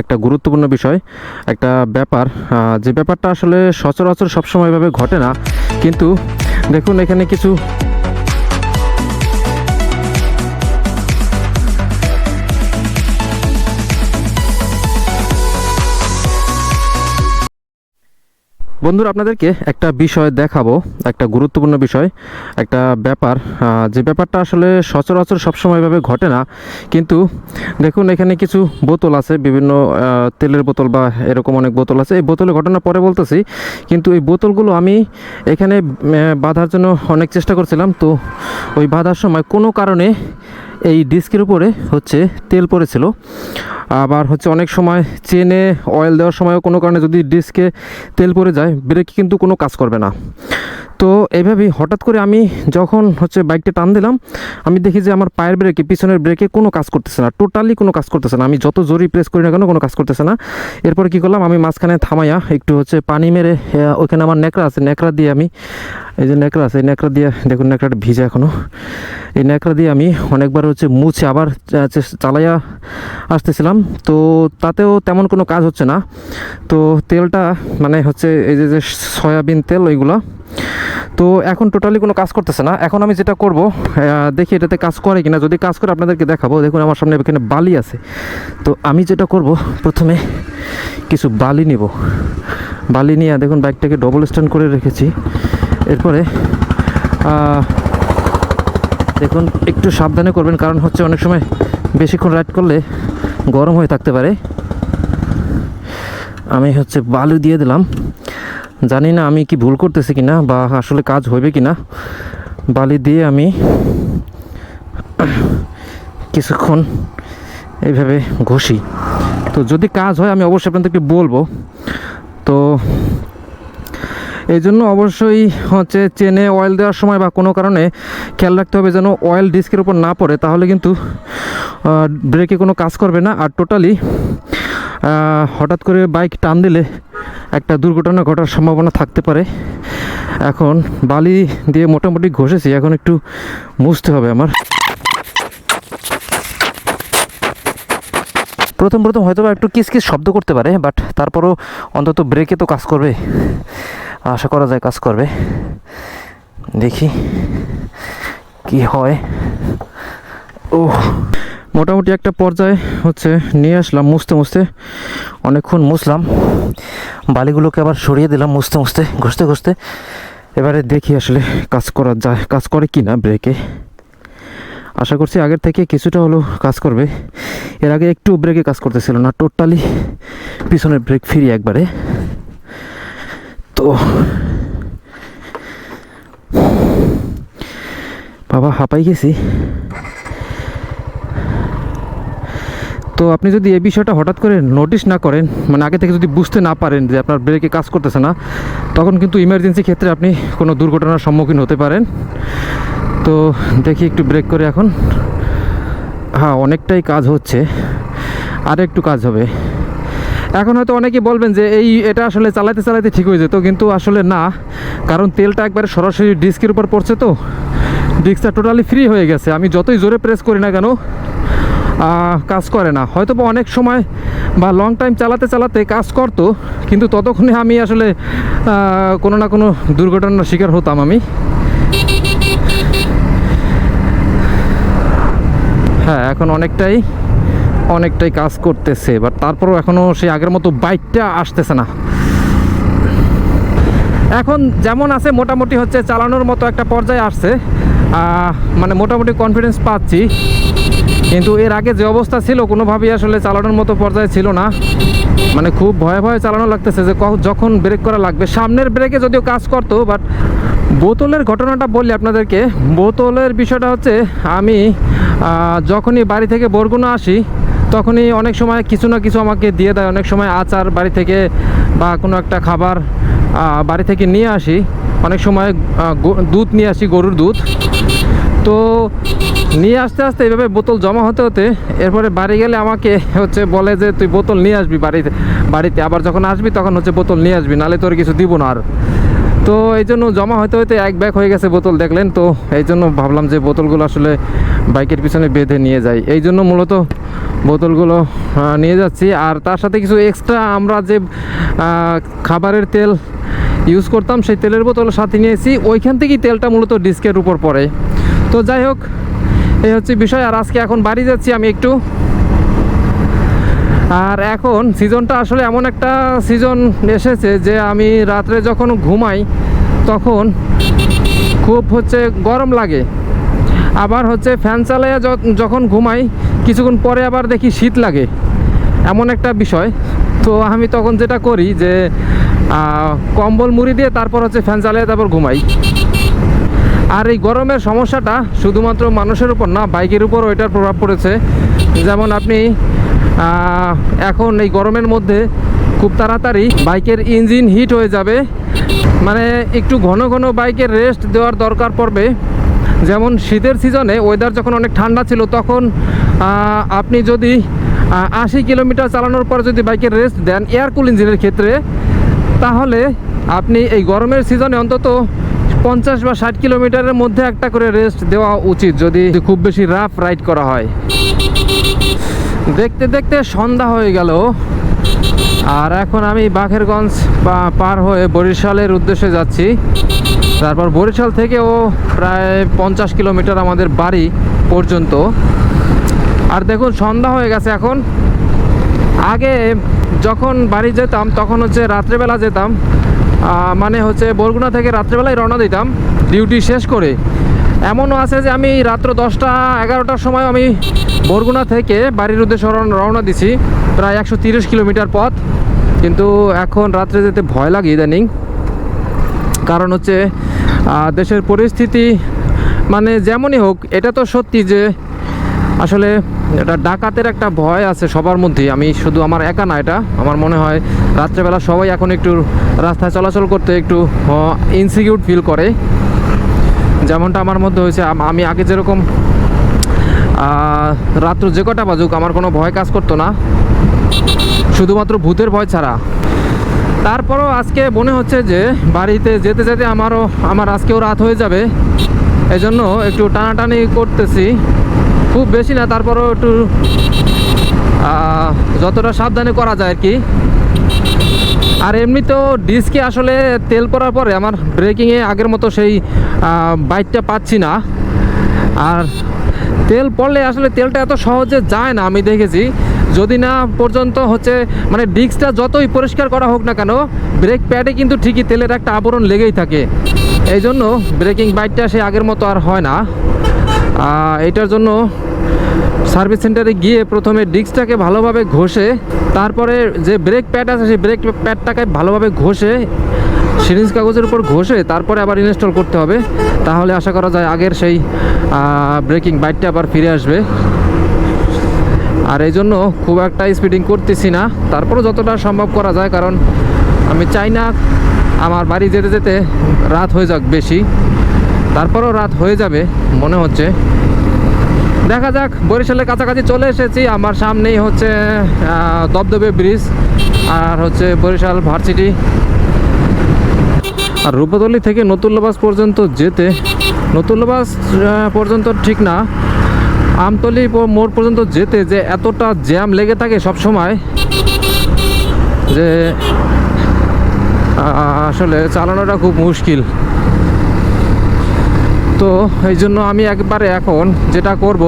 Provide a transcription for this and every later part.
একটা গুরুত্বপূর্ণ বিষয়, একটা ব্যাপার, যে ব্যাপারটা আসলে সচরাচর সবসময় এভাবে ঘটে না। কিন্তু দেখুন এখানে কিছু বন্ধুরা আপনাদেরকে একটা বিষয় দেখাবো, একটা গুরুত্বপূর্ণ বিষয়, একটা ব্যাপার, যে ব্যাপারটা আসলে সচরাচর সবসময় এভাবে ঘটে না। কিন্তু দেখুন এখানে কিছু বোতল আছে, বিভিন্ন তেলের বোতল বা এরকম অনেক বোতল আছে। এই বোতলের ঘটনা পরে বলতেছি, কিন্তু এই বোতলগুলো আমি এখানে বাঁধার জন্য অনেক চেষ্টা করছিলাম। তো ওই বাঁধার সময় কোনো কারণে এই ডিস্কের উপরে হচ্ছে তেল পড়েছিল। আবার হচ্ছে অনেক সময় চেনে অয়েল দেওয়ার সময়ও কোনো কারণে যদি ডিস্কে তেল পড়ে যায়, ব্রেকে কিন্তু কোনো কাজ করবে না। তো এইভাবেই হঠাৎ করে আমি যখন হচ্ছে বাইকটা টান দিলাম, আমি দেখি যে আমার পায়ের ব্রেকে, পিছনের ব্রেকে কোনো কাজ করতেছে না, টোটালি কোনো কাজ করতেছে না। আমি যত জোরই প্রেস করি না কেন কোনো কাজ করতেছে না। এরপরে কী করলাম, আমি মাঝখানে থামাইয়া একটু হচ্ছে পানি মেরে, ওইখানে আমার ন্যাকড়া আছে, ন্যাকড়া দিয়ে আমি, এই যে ন্যাকড়া আছে, এই ন্যাকড়া দিয়ে দেখুন ন্যাকড়াটা ভিজে এখনও, এই ন্যাকড়া দিয়ে আমি অনেকবার হচ্ছে মুছে আবার চালাইয়া আসতেছিলাম। তো তাতেও তেমন কোনো কাজ হচ্ছে না। তো তেলটা মানে হচ্ছে এই যে সয়াবিন তেল ওইগুলো, তো এখন টোটালি কোনো কাজ করতেছে না। এখন আমি যেটা করব, দেখি এটাতে কাজ করে কিনা, যদি কাজ করে আপনাদেরকে দেখাবো। দেখুন আমার সামনে এখানে বালি আছে। তো আমি যেটা করব, প্রথমে কিছু বালি নিব, বালি নিয়ে দেখুন বাইকটাকে ডবল স্ট্যান্ড করে রেখেছি। এরপরে দেখুন একটু সাবধানে করবেন, কারণ হচ্ছে অনেক সময় বেশিক্ষণ রাইড করলে গরম হয়ে থাকতে পারে। আমি হচ্ছে বালু দিয়ে দিলাম, জানি না আমি কি ভুল করতেছি কিনা বা আসলে কাজ হবে কিনা। বালি দিয়ে আমি কিছুক্ষণ এইভাবে ঘষি, তো যদি কাজ হয় আমি অবশ্যই আপনাদেরকে বলবো। তো এই জন্য অবশ্যই হচ্ছে চেনে অয়েল দেওয়ার সময় বা কোনো কারণে খেয়াল রাখতে হবে যেন অয়েল ডিস্কের উপর না পড়ে, তাহলে কিন্তু ব্রেকে কোনো কাজ করবে না। আর টোটালি হঠাৎ করে বাইক টান দিলে একটা দুর্ঘটনা ঘটার সম্ভাবনা থাকতে পারে। এখন বালি দিয়ে মোটামুটি ঘষেছি, এখন একটু মুছতে হবে আমার। প্রথম হয়তো বা একটু কিস শব্দ করতে পারে, বাট তারপরও অন্তত ব্রেকে তো কাজ করবে, আশা করা যায় কাজ করবে। দেখি কি হয়। ও মোটামুটি একটা পর্যায়ে হচ্ছে নিয়ে আসলাম, মুছতে অনেকক্ষণ মুছলাম, বালিগুলোকে আবার সরিয়ে দিলাম মুছতে ঘষতে। এবারে দেখি আসলে কাজ করা যায়, কাজ করে কি না ব্রেকে। আশা করছি আগের থেকে কিছুটা হলেও কাজ করবে। এর আগে একটু ব্রেকে কাজ করতেছিল না, টোটালি পিছনের ব্রেক ফ্রি একবারে। তো বাবা হাঁপাই গেছি। তো আপনি যদি এই বিষয়টা হঠাৎ করে নোটিশ না করেন, মানে আগে থেকে যদি বুঝতে না পারেন যে আপনার ব্রেকে কাজ করতেছে না, তখন কিন্তু ইমার্জেন্সি ক্ষেত্রে আপনি কোনো দুর্ঘটনার সম্মুখীন হতে পারেন। তো দেখি একটু ব্রেক করে এখন। হ্যাঁ, অনেকটাই কাজ হচ্ছে, আর একটু কাজ হবে। এখন হয়তো অনেকেই বলবেন যে এটা আসলে চালাতে ঠিক হয়ে যেত, কিন্তু আসলে না, কারণ তেলটা একবারে সরাসরি ডিস্কের উপর পড়ছে, তো ডিস্কটা টোটালি ফ্রি হয়ে গেছে। আমি যতই জোরে প্রেস করি না কেন কাজ করে না। হয়তো বা অনেক সময় বা লং টাইম চালাতে কাজ করতো, কিন্তু ততক্ষণে আমি আসলে কোনো না কোনো দুর্ঘটনার শিকার হতাম আমি। হ্যাঁ, এখন অনেকটাই কাজ করতেছে, বাট তারপরও এখনও সেই আগের মতো বাইকটা আসতেছে না। এখন যেমন আছে মোটামুটি হচ্ছে চালানোর মতো একটা পর্যায়ে আসছে, মানে মোটামুটি কনফিডেন্স পাচ্ছি। কিন্তু এর আগে যে অবস্থা ছিল, কোনোভাবেই আসলে চালানোর মতো পর্যায়ে ছিল না, মানে খুব ভয়ে চালানো লাগতেছে যে যখন ব্রেক করা লাগবে। সামনের ব্রেকে যদিও কাজ করতো, বাট বোতলের ঘটনাটা বললি আপনাদেরকে। বোতলের বিষয়টা হচ্ছে, আমি যখনই বাড়ি থেকে বরগুনা আসি, তখনই অনেক সময় কিছু না কিছু আমাকে দিয়ে দেয়। অনেক সময় আচার বাড়ি থেকে বা কোনো একটা খাবার বাড়ি থেকে নিয়ে আসি, অনেক সময় দুধ নিয়ে আসি, গরুর দুধ। তো নিয়ে আস্তে এইভাবে বোতল জমা হতে এরপরে বাড়ি গেলে আমাকে হচ্ছে বলে যে তুই বোতল নিয়ে আসবি বাড়িতে, আবার যখন আসবি তখন হচ্ছে বোতল নিয়ে আসবি, নাহলে তোর কিছু দিব না আর। তো এই জন্য জমা হতে হতে এক ব্যাগ হয়ে গেছে বোতল, দেখলেন তো। এই জন্য ভাবলাম যে বোতলগুলো আসলে বাইকের পিছনে বেঁধে নিয়ে যাই, এই জন্য মূলত বোতলগুলো নিয়ে যাচ্ছি। আর তার সাথে কিছু এক্সট্রা আমরা যে খাবারের তেল ইউজ করতাম সেই তেলের বোতল সাথে নিয়েছি, ওইখান থেকেই তেলটা মূলত ডিস্কের উপর পড়ে। তো যাই হোক, এই হচ্ছে বিষয়। আর আজকে এখন বাড়ি যাচ্ছি আমি একটু। আর এখন সিজনটা আসলে এমন একটা সিজন এসেছে যে আমি রাত্রে যখন ঘুমাই তখন খুব গরম লাগে, আবার ফ্যান চালাইয়া যখন ঘুমাই কিছুক্ষণ পরে আবার দেখি শীত লাগে, এমন একটা বিষয়। তো আমি তখন যেটা করি যে কম্বল মুড়ি দিয়ে তারপর ফ্যান চালিয়ে তারপর ঘুমাই। আর এই গরমের সমস্যাটা শুধুমাত্র মানুষের উপর না, বাইকের উপর ওইটার প্রভাব পড়েছে। যেমন আপনি এখন এই গরমের মধ্যে খুব তাড়াতাড়ি বাইকের ইঞ্জিন হিট হয়ে যাবে, মানে একটু ঘন ঘন বাইকের রেস্ট দেওয়ার দরকার পড়বে। যেমন শীতের সিজনে ওয়েদার যখন অনেক ঠান্ডা ছিল তখন আপনি যদি 80 কিলোমিটার চালানোর পর যদি বাইকের রেস্ট দেন এয়ার কুল ইঞ্জিনের ক্ষেত্রে, তাহলে আপনি এই গরমের সিজনে অন্তত 50 বা 60 কিলোমিটারের মধ্যে একটা করে রেস্ট দেওয়া উচিত, যদি খুব বেশি রাফ রাইড করা হয়। দেখতে দেখতে সন্ধ্যা হয়ে গেল, আর এখন আমি বাঘেরগঞ্জ পার হয়ে বরিশালের উদ্দেশ্যে যাচ্ছি। তারপর বরিশাল থেকেও প্রায় 50 কিলোমিটার আমাদের বাড়ি পর্যন্ত। আর দেখুন সন্ধ্যা হয়ে গেছে এখন। আগে যখন বাড়ি যেতাম তখন রাত্রেবেলা যেতাম, মানে বরগুনা থেকে রাত্রেবেলায় রওনা দিতাম ডিউটি শেষ করে। এমনও আছে যে আমি রাত্র 10টা-11টার সময় আমি বরগুনা থেকে বাড়ির উদ্দেশ্যে রওনা দিছি, প্রায় 130 কিলোমিটার পথ। কিন্তু এখন রাত্রে যেতে ভয় লাগে ইদানিং, কারণ দেশের পরিস্থিতি মানে যেমনই হোক, এটা তো সত্যি যে আসলে এটা ডাকাতের একটা ভয় আছে সবার মধ্যেই। আমি শুধু আমার একা না, এটা আমার মনে হয় রাত্রেবেলা সবাই এখন একটু রাস্তায় চলাচল করতে একটু ইনসিকিউর ফিল করে, যেমনটা আমার মধ্যে হয়েছে। আমি আগে যেরকম রাত্র যে কটা বাজুক আমার কোনো ভয় কাজ করতো না, শুধুমাত্র ভূতের ভয় ছাড়া। তারপরও আজকে মনে হচ্ছে যে বাড়িতে যেতে যেতে আমার আজকেও রাত হয়ে যাবে, এই জন্য একটু টানাটানি করতেছি। খুব বেশি না, তারপরও একটু যতটা সাবধানে করা যায় আর কি। আর এমনিতেও ডিস্কে আসলে তেল পড়ার পরে আমার ব্রেকিংয়ে আগের মতো সেই বাইকটা পাচ্ছি না। আর তেল পড়লে আসলে তেলটা এত সহজে যায় না, আমি দেখেছি। যদি না পর্যন্ত মানে ডিস্কটা যতই পরিষ্কার করা হোক না কেন, ব্রেক প্যাডে কিন্তু ঠিকই তেলের একটা আবরণ লেগেই থাকে। এই জন্য ব্রেকিং বাইকটা সে আগের মতো আর হয় না। এটার জন্য সার্ভিস সেন্টারে গিয়ে প্রথমে ডিস্কটাকে ভালোভাবে ঘষে, তারপরে যে ব্রেক প্যাড আছে সেই ব্রেক প্যাডটাকে ভালোভাবে ঘষে, সিরিঞ্জ কাগজের উপর ঘষে তারপরে আবার ইনস্টল করতে হবে। তাহলে আশা করা যায় আগের সেই ব্রেকিং বাইকটা আবার ফিরে আসবে। আর এই জন্য খুব একটা স্পিডিং করতেছি না, তারপরে যতটা সম্ভব করা যায়, কারণ আমি চাই না আমার বাড়ি যেতে যেতে রাত হয়ে যাক বেশি। তারপরেও রাত হয়ে যাবে মনে হচ্ছে, দেখা যাক। বরিশালের কাছাকাছি চলে এসেছি, আমার সামনেই দবদবে ব্রিজ আর বরিশাল ভার্সিটি। আর রূপাতলী থেকে নতুল্লাবাস পর্যন্ত যেতে, নতুল্লাবাস পর্যন্ত ঠিক না, আমতলী মোড় পর্যন্ত যেতে যে এতটা জ্যাম লেগে থাকে সব সময়, যে আসলে চালানোটা খুব মুশকিল। তো এই জন্য আমি একবারে এখন যেটা করব,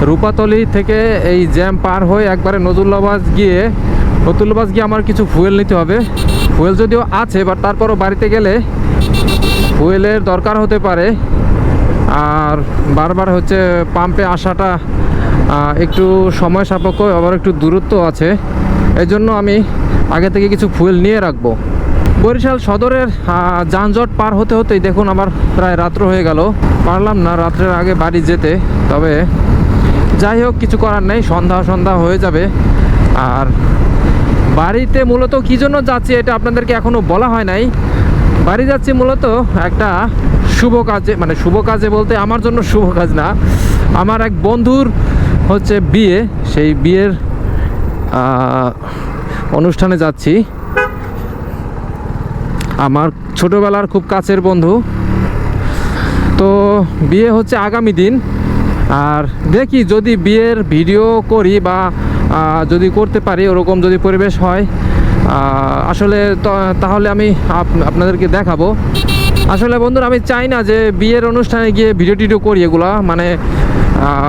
রূপাতলী থেকে এই জ্যাম পার হয়ে একবারে নতুল্লাবাস গিয়ে আমার কিছু ফুয়েল নিতে হবে। ফুয়েল যদিও আছে, বাট তারপরও বাড়িতে গেলে ফুয়েলের দরকার হতে পারে। আর বারবার পাম্পে আসাটা একটু সময় সাপেক্ষ, আবার একটু দূরত্ব আছে। এই জন্য আমি আগে থেকে কিছু ফুয়েল নিয়ে রাখবো। বরিশাল সদরের যানজট পার হতে হতেই দেখুন আমার প্রায় রাত্র হয়ে গেল। পারলাম না রাত্রের আগে বাড়ি যেতে, তবে যাই হোক কিছু করার নেই, সন্ধ্যা হয়ে যাবে। আর বাড়িতে মূলত কী জন্য যাচ্ছি এটা আপনাদেরকে এখনও বলা হয় নাই। বাড়ি যাচ্ছি মূলত একটা শুভ কাজে, মানে শুভ কাজে বলতে আমার জন্য শুভ কাজ না, আমার এক বন্ধুর বিয়ে, সেই বিয়ের অনুষ্ঠানে যাচ্ছি। আমার ছোটোবেলার খুব কাছের বন্ধু। তো বিয়ে হচ্ছে আগামী দিন, আর দেখি যদি বিয়ের ভিডিও করি বা যদি করতে পারি, ওরকম যদি পরিবেশ হয় আসলে তাহলে আমি আপনাদেরকে দেখাবো। আসলে বন্ধুরা আমি চাই না যে বিয়ের অনুষ্ঠানে গিয়ে ভিডিও টিডিও করি, এগুলা মানে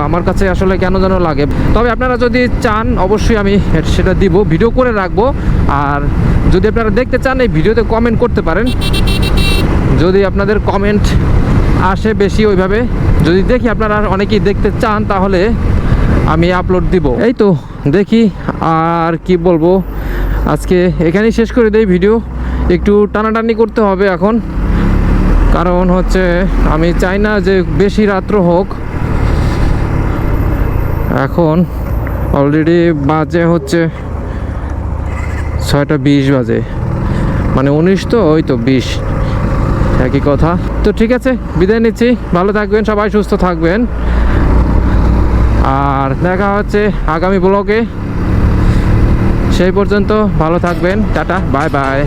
আমার কাছে আসলে কেন যেন লাগে। তবে আপনারা যদি চান অবশ্যই আমি সেটা দিব, ভিডিও করে রাখবো। আর যদি আপনারা দেখতে চান এই ভিডিওতে কমেন্ট করতে পারেন, যদি আপনাদের কমেন্ট আসে বেশি ওইভাবে, যদি দেখি আপনারা অনেকেই দেখতে চান তাহলে আমি আপলোড দিব। এই তো দেখি আর কি বলবো, আজকে এখানেই শেষ করে দেই ভিডিও। একটু টানাটানি করতে হবে এখন, কারণ হচ্ছে আমি চাই না যে বেশি রাত্র হোক। এখন অলরেডি বাজে হচ্ছে 6টা 20 বাজে, মানে 19 তো ওই তো 20 একই কথা। তো ঠিক আছে, বিদায় নিচ্ছি, ভালো থাকবেন সবাই, সুস্থ থাকবেন, আর দেখা হচ্ছে আগামী ব্লগে। সেই পর্যন্ত ভালো থাকবেন, টাটা, বাই বাই।